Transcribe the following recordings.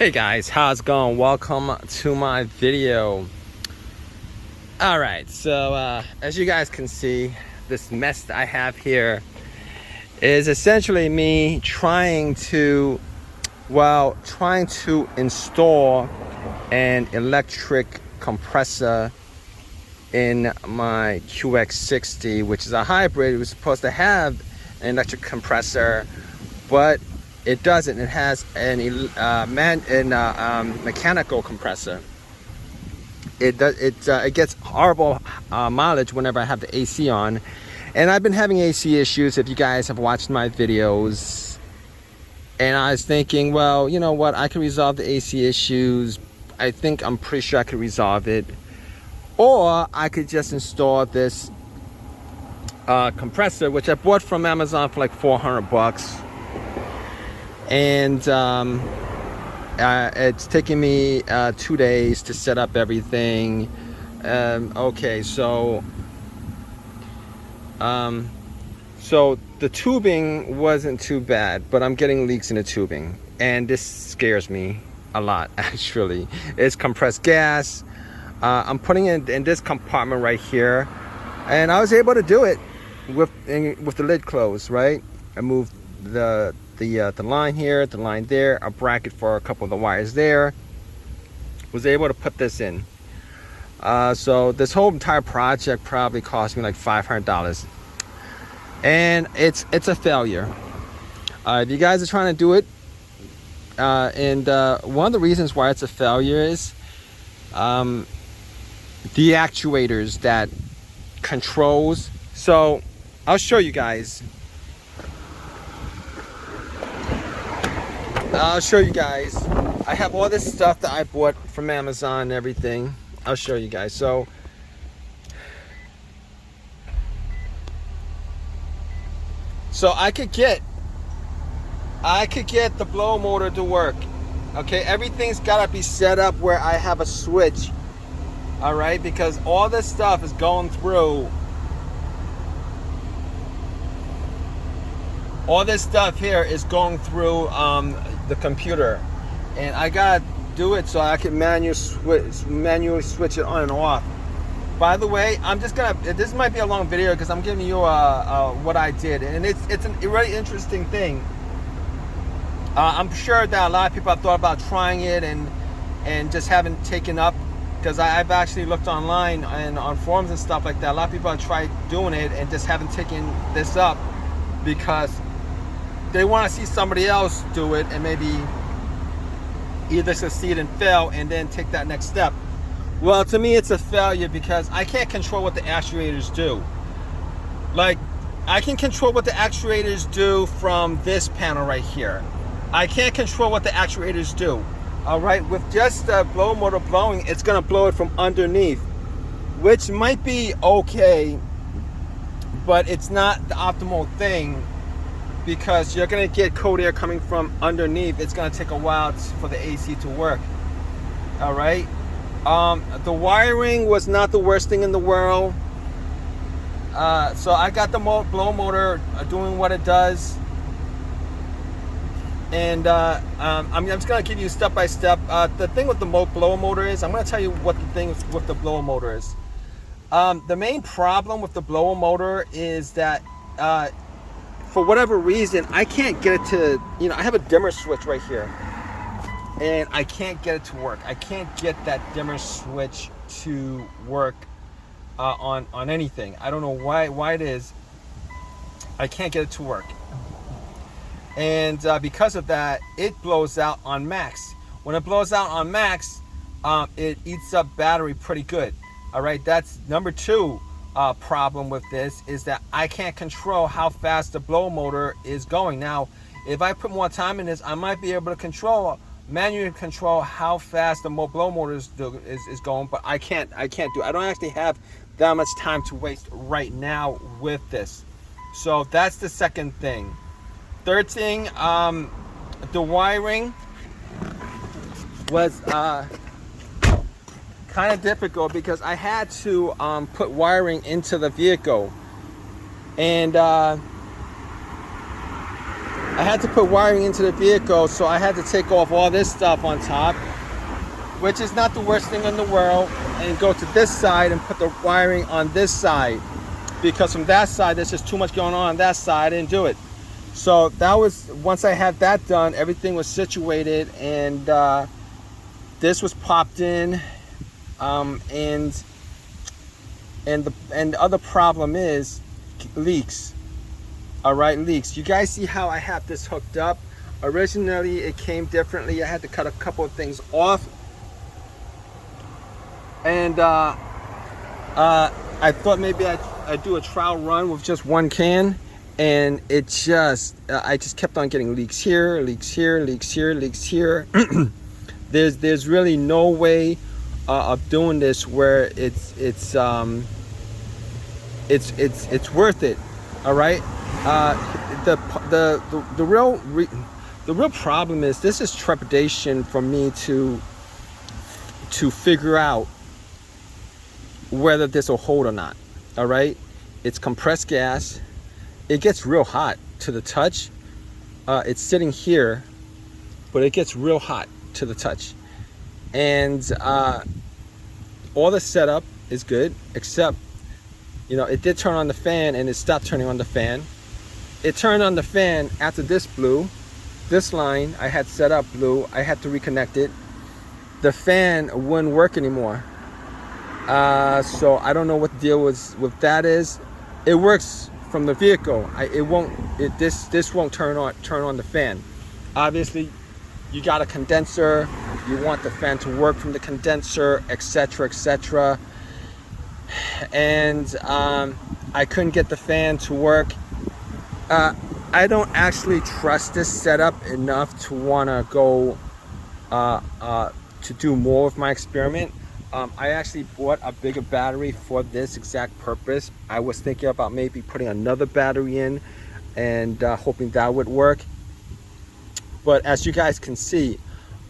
Hey guys, how's it going? Welcome to my video. Alright, so as you guys can see, this mess that I have here is essentially me trying to install an electric compressor in my QX60, which is a hybrid. It was supposed to have an electric compressor, but it doesn't. It has an mechanical compressor. It gets horrible mileage whenever I have the AC on, and I've been having AC issues. If you guys have watched my videos, and I was thinking, well, you know what? I can resolve the AC issues. I'm pretty sure I could resolve it, or I could just install this compressor, which I bought from Amazon for like $400. And it's taking me 2 days to set up everything. Okay, so the tubing wasn't too bad, but I'm getting leaks in the tubing, and this scares me a lot. Actually, it's compressed gas. I'm putting it in this compartment right here, and I was able to do it with the lid closed. Right, I moved the line here, the line there, a bracket for a couple of the wires there. Was able to put this in. So this whole entire project probably cost me like $500, and it's a failure. If you guys are trying to do it, and one of the reasons why it's a failure is the actuators that controls. So I'll show you guys. I have all this stuff that I bought from Amazon and everything. I'll show you guys. So I could get the blow motor to work. Okay, everything's gotta be set up where I have a switch. All right, because all this stuff is going through. All this stuff here is going through the computer, and I gotta do it so I can manually switch it on and off. By the way, this might be a long video because I'm giving you what I did, and it's a really interesting thing. I'm sure that a lot of people have thought about trying it and just haven't taken up, because I've actually looked online and on forums and stuff like that. A lot of people have tried doing it and just haven't taken this up because they want to see somebody else do it and maybe either succeed and fail and then take that next step. Well, to me, it's a failure because I can't control what the actuators do. Like, I can control what the actuators do from this panel right here. I can't control what the actuators do. All right, with just the blow motor blowing, it's gonna blow it from underneath, which might be okay, but it's not the optimal thing, because you're gonna get cold air coming from underneath. It's gonna take a while for the AC to work. All right. The wiring was not the worst thing in the world. So I got the blow motor doing what it does, and I'm just gonna give you step by step. The thing with the blow motor is, I'm gonna tell you what the thing with the blower motor is. The main problem with the blower motor is that for whatever reason, I can't get it to, I have a dimmer switch right here, and I can't get it to work. I can't get that dimmer switch to work on anything. I don't know why it is. I can't get it to work. And because of that, it blows out on max. When it blows out on max, it eats up battery pretty good. All right, that's number two. Problem with this is that I can't control how fast the blow motor is going. Now, if I put more time in this, I might be able to manually control how fast the blow motor is going, but I can't do it. I don't actually have that much time to waste right now with this. So that's the second thing. Third thing, the wiring was kind of difficult because I had to put wiring into the vehicle, and I had to put wiring into the vehicle, so I had to take off all this stuff on top, which is not the worst thing in the world, and go to this side and put the wiring on this side, because from that side there's just too much going on that side. I didn't do it. So that was, once I had that done, everything was situated, and this was popped in, and the other problem is leaks. All right, leaks. You guys see how I have this hooked up? Originally it came differently. I had to cut a couple of things off, and I thought maybe I'd do a trial run with just one can, and it just I just kept on getting leaks here, leaks here, leaks here, leaks here. There's really no way of doing this where it's worth it. All right. The real problem is, this is trepidation for me to figure out whether this will hold or not. All right, it's compressed gas. It gets real hot to the touch. It's sitting here, but it gets real hot to the touch, and all the setup is good, except, you know, it did turn on the fan and it stopped turning on the fan. It turned on the fan after this blew. This line I had set up blew. I had to reconnect it. The fan wouldn't work anymore. So I don't know what the deal with that is. It works from the vehicle. This won't turn on the fan. Obviously, you got a condenser. You want the fan to work from the condenser, etc., etc. And I couldn't get the fan to work. I don't actually trust this setup enough to want to go to do more of my experiment. I actually bought a bigger battery for this exact purpose. I was thinking about maybe putting another battery in and hoping that would work. But as you guys can see,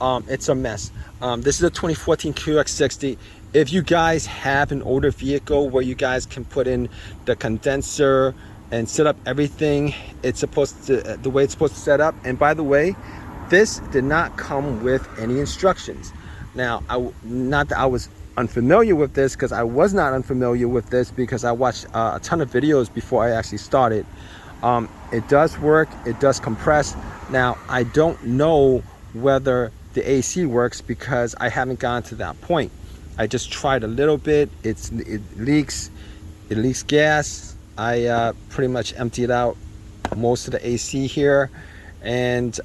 it's a mess. This is a 2014 QX60. If you guys have an older vehicle where you guys can put in the condenser and set up everything, it's supposed to, the way it's supposed to set up. And by the way, this did not come with any instructions. Now, not that I was unfamiliar with this, because I was not unfamiliar with this, because I watched a ton of videos before I actually started. It does work. It does compress. Now, I don't know whether the AC works because I haven't gotten to that point. I just tried a little bit. It leaks gas. I pretty much emptied out most of the AC here, and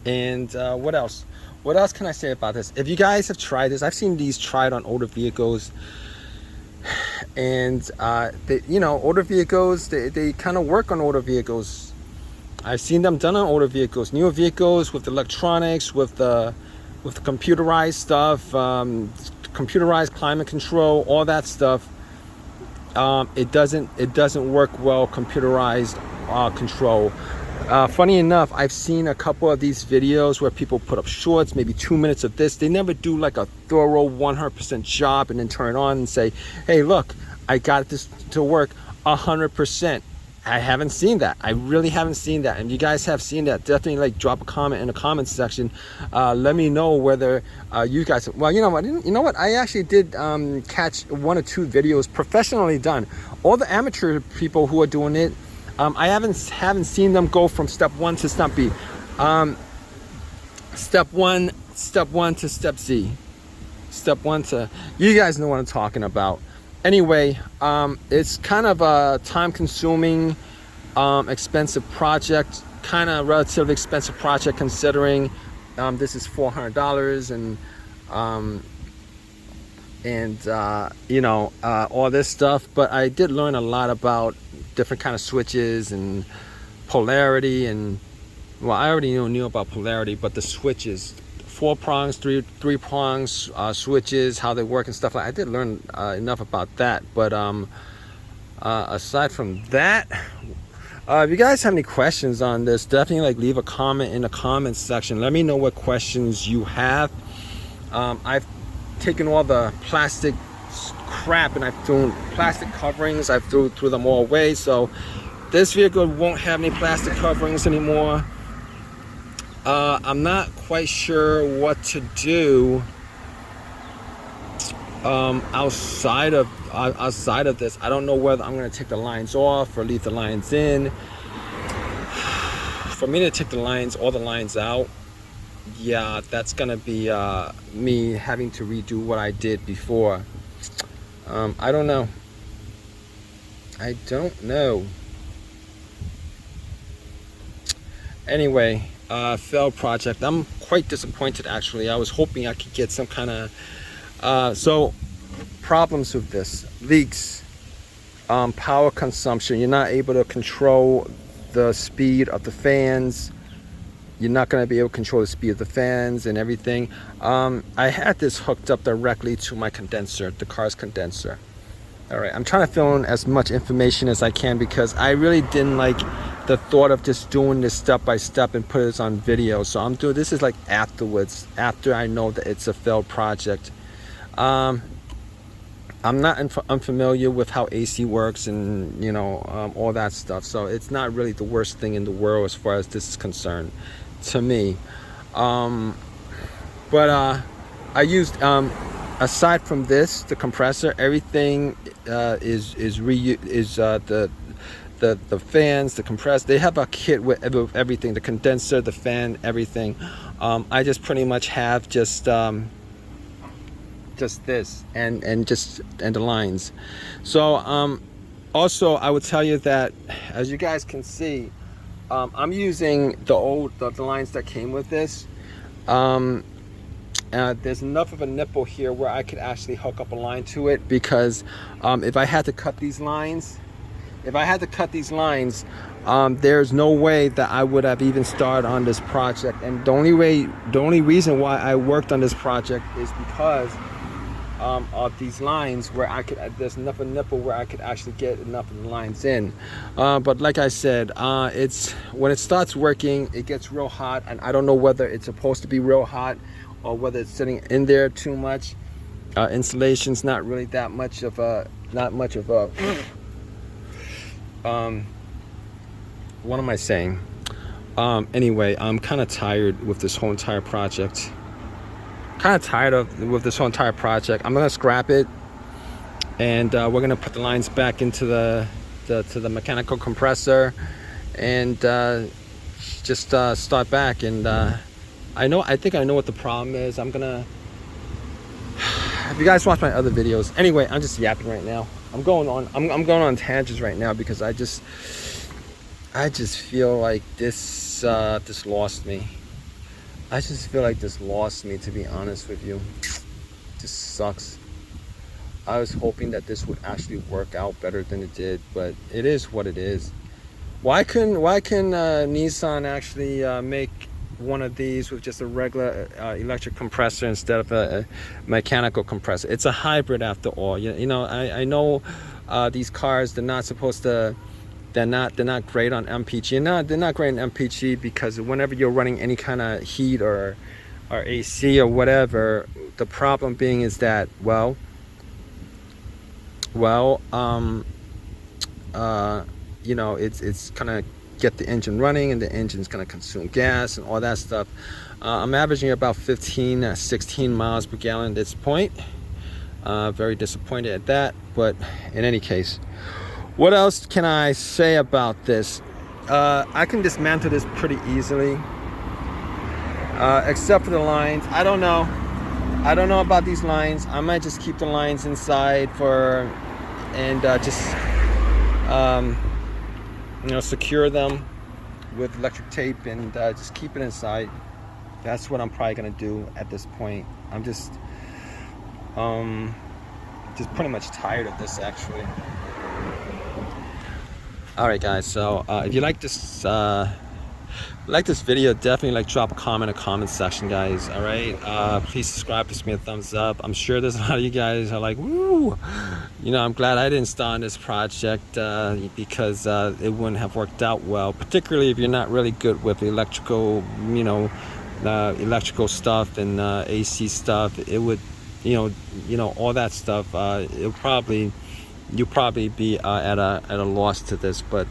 what else? What else can I say about this? If you guys have tried this, I've seen these tried on older vehicles, and older vehicles, they kind of work on older vehicles. I've seen them done on older vehicles. Newer vehicles with electronics, with the computerized stuff, computerized climate control, all that stuff. It doesn't work well, computerized control. Funny enough, I've seen a couple of these videos where people put up shorts, maybe 2 minutes of this. They never do like a thorough 100% job and then turn it on and say, hey, look, I got this to work 100%. I haven't seen that. I really haven't seen that. And you guys have seen that, definitely like drop a comment in the comments section. Let me know whether you guys, well, you know what, I actually did catch 1 or 2 videos professionally done. All the amateur people who are doing it, I haven't seen them go from step 1 to step B. Step one to step Z. Step 1 to, you guys know what I'm talking about. Anyway, it's kind of a time-consuming, expensive project. Kind of relatively expensive project considering this is $400 and all this stuff. But I did learn a lot about different kind of switches and polarity, and well, I already knew about polarity, but the switches, 4 prongs, 3 prongs, switches, how they work and stuff like that. I did learn enough about that. But aside from that, if you guys have any questions on this, definitely leave a comment in the comments section. Let me know what questions you have. I've taken all the plastic crap and I've thrown plastic coverings, I've threw them all away. So This vehicle won't have any plastic coverings anymore. I'm not quite sure what to do outside of this. I don't know whether I'm going to take the lines off or leave the lines in. For me to take all the lines out, yeah, that's going to be me having to redo what I did before. I don't know. Anyway, failed project. I'm quite disappointed, actually. I was hoping I could get some kind of so problems with this: leaks, power consumption. You're not able to control the speed of the fans. You're not going to be able to control the speed of the fans and everything. I had this hooked up directly to my condenser, the car's condenser. All right, I'm trying to fill in as much information as I can because I really didn't like the thought of just doing this step by step and put this on video. So I'm doing this is like afterwards, after I know that it's a failed project. I'm not unfamiliar with how AC works and all that stuff. So it's not really the worst thing in the world as far as this is concerned, to me. But I used aside from this, the compressor, everything is the fans, the compressor. They have a kit with everything: the condenser, the fan, everything. I just pretty much have just this and the lines. So also I would tell you that, as you guys can see, I'm using the lines that came with this. There's enough of a nipple here where I could actually hook up a line to it, because if I had to cut these lines, there's no way that I would have even started on this project. And the only reason why I worked on this project is because of these lines where there's enough of a nipple where I could actually get enough of the lines in. But like I said, when it starts working, it gets real hot, and I don't know whether it's supposed to be real hot or whether it's sitting in there too much. Insulation's not really that much of a what am I saying? Anyway, I'm kind of tired with this whole entire project. I'm gonna scrap it, and we're gonna put the lines back into the mechanical compressor, and just start back. And I think I know what the problem is. If you guys watch my other videos, anyway, I'm just yapping right now. I'm going on tangents right now because I just feel like this lost me. I just feel like this lost me, to be honest with you. This sucks. I was hoping that this would actually work out better than it did, but it is what it is. Why can Nissan actually make one of these with just a regular electric compressor instead of a mechanical compressor? It's a hybrid after all. I know these cars, they're not great on MPG. They're not great on MPG because whenever you're running any kind of heat or AC or whatever, the problem being is that it's gonna get the engine running, and the engine's gonna consume gas and all that stuff. I'm averaging about 16 miles per gallon at this point. Very disappointed at that, but in any case, what else can I say about this? I can dismantle this pretty easily, except for the lines. I don't know about these lines. I might just keep the lines inside and secure them with electric tape and just keep it inside. That's what I'm probably gonna do at this point. I'm just pretty much tired of this, actually. All right, guys. So if you like this video, definitely drop a comment in the comment section, guys. All right. Please subscribe. Give me a thumbs up. I'm sure there's a lot of you guys are like, woo. I'm glad I didn't start on this project because it wouldn't have worked out well. Particularly if you're not really good with electrical, electrical stuff and AC stuff. It would, all that stuff. It would probably you probably be at a loss to this, but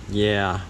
yeah.